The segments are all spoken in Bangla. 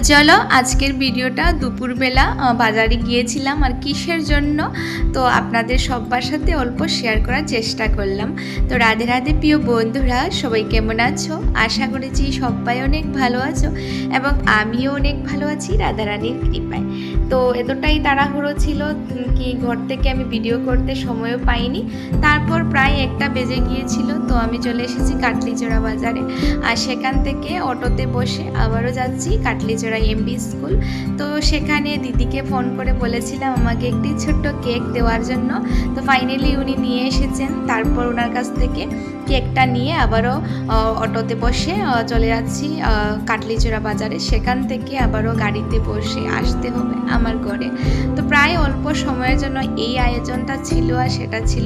চলো আজকের ভিডিওটা দুপুরবেলা বাজারে গিয়েছিলাম আর কিসের জন্য তো আপনাদের সবার সাথে অল্প শেয়ার করার চেষ্টা করলাম। তো রাধে রাধে প্রিয় বন্ধুরা, সবাই কেমন আছো? আশা করেছি সবাই অনেক ভালো আছো এবং আমিও অনেক ভালো আছি রাধারানীর কৃপায়। তো এতটাই তাড়াহুড়ো ছিল কি ঘর থেকে আমি ভিডিও করতে সময়ও পাইনি। তারপর প্রায় 1টা বেজে গিয়েছিল, তো আমি চলে এসেছি কাটলিচড়া বাজারে আর সেখান থেকে অটোতে বসে আবারও যাচ্ছি কাটলিচড়া এমবি স্কুল। তো সেখানে দিদিকে ফোন করে বলেছিলাম আমাকে একটি ছোট্ট কেক দেওয়ার জন্য। তো ফাইনালি উনি নিয়ে এসেছেন। তারপর ওনার কাছ থেকে কেকটা নিয়ে আবারও অটোতে বসে চলে যাচ্ছি কাটলিচড়া বাজারে। সেখান থেকে আবারও গাড়িতে বসে আসতে হবে আমার ঘরে। তো প্রায় অল্প সময়ের জন্য এই আয়োজনটা ছিল, আর সেটা ছিল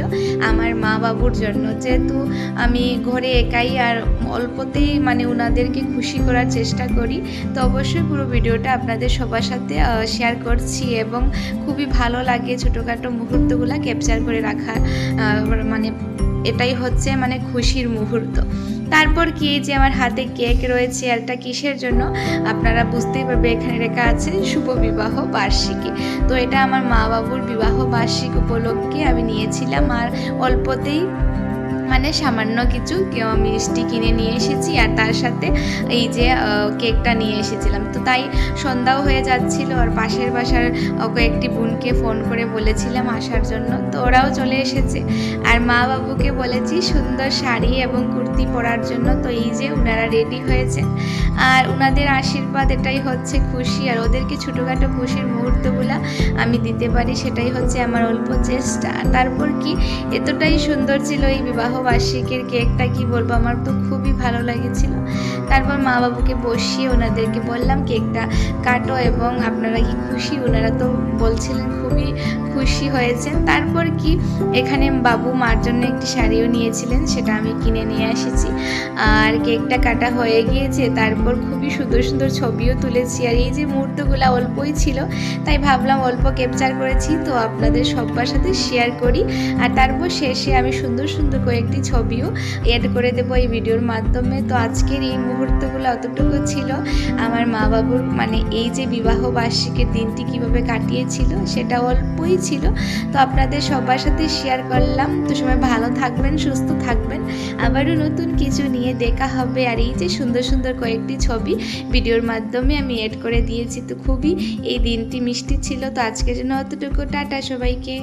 আমার মা বাবুর জন্য। যেহেতু আমি ঘরে একাই আর অল্পতেই ওনাদেরকে খুশি করার চেষ্টা করি, তো অবশ্যই পুরো ভিডিওটা আপনাদের সবার সাথে শেয়ার করছি এবং খুবই ভালো লাগে ছোটোখাটো মুহূর্তগুলো ক্যাপচার করে রাখা। এটাই হচ্ছে খুশির মুহূর্ত। তারপর কি যে আমার হাতে কেক রয়েছে, আর এটা কিসের জন্য আপনারা বুঝতেই পারবে, এখানে লেখা আছে শুভ বিবাহ বার্ষিকী। তো এটা আমার মা বাবুর বিবাহ বার্ষিকী উপলক্ষে আমি নিয়েছিলাম, আর অল্পতেই সামান্য কিছু মিষ্টি কিনে নিয়ে এসেছি, আর তার সাথে এই যে কেকটা নিয়ে এসেছিলাম। তো তাই সন্ধ্যাও হয়ে যাচ্ছিল, আর পাশের বাসার কয়েকটি বোনকে ফোন করে বলেছিলাম আসার জন্য, তো ওরাও চলে এসেছে। আর মা বাবুকে বলেছি সুন্দর শাড়ি এবং কুর্তি পরার জন্য। তো এই যে ওনারা রেডি হয়েছে, আর ওনাদের আশীর্বাদ এটাই হচ্ছে খুশি, আর ওদেরকে ছোটোখাটো খুশির মুহূর্তগুলো আমি দিতে পারি, সেটাই হচ্ছে আমার অল্প চেষ্টা। তারপর কি এতটাই সুন্দর ছিল এই বিবাহ বার্ষিকীর কেকটা, কি বলবো, আমার তো খুবই ভালো লেগেছিল। তারপর মা বাবুকে বসিয়ে ওনাদেরকে বললাম কেকটা কাটো এবং আপনারা কি খুশি? ওনারা তো বলছিলেন খুবই খুশি হয়েছেন। তারপর কি এখানে বাবু মার জন্য একটি শাড়িও নিয়েছিলেন, সেটা আমি কিনে নিয়ে এসেছি। আর কেকটা কাটা হয়ে গিয়েছে, তারপর খুবই সুন্দর সুন্দর ছবিও তুলেছি। আর এই যে মুহূর্তগুলো অল্পই ছিল, তাই ভাবলাম অল্প ক্যাপচার করেছি তো আপনাদের সবার সাথে শেয়ার করি। আর তারপর শেষে আমি সুন্দর সুন্দর কয়েকটি ছবিও এড করে দেবো এই ভিডিওর মাধ্যমে। তো আজকের এই মুহূর্তগুলো অতটুকু ছিল আমার মা বাবুর এই যে বিবাহ বার্ষিকীর দিনটি কিভাবে কাটিয়েছিল, সেটা অল্পই ছিল। তো আপনাদের সবার সাথে শেয়ার করলাম। তো সবাই ভালো থাকবেন, সুস্থ থাকবেন, আবারও নতুন কিছু নিয়ে দেখা হবে। আর এই যে সুন্দর সুন্দর কয়েকটি ছবি ভিডিওর মাধ্যমে আমি এড করে দিয়েছি। তো খুবই এই দিনটি মিষ্টি ছিল। তো আজকের জন্য অতটুকু, টাটা সবাইকে।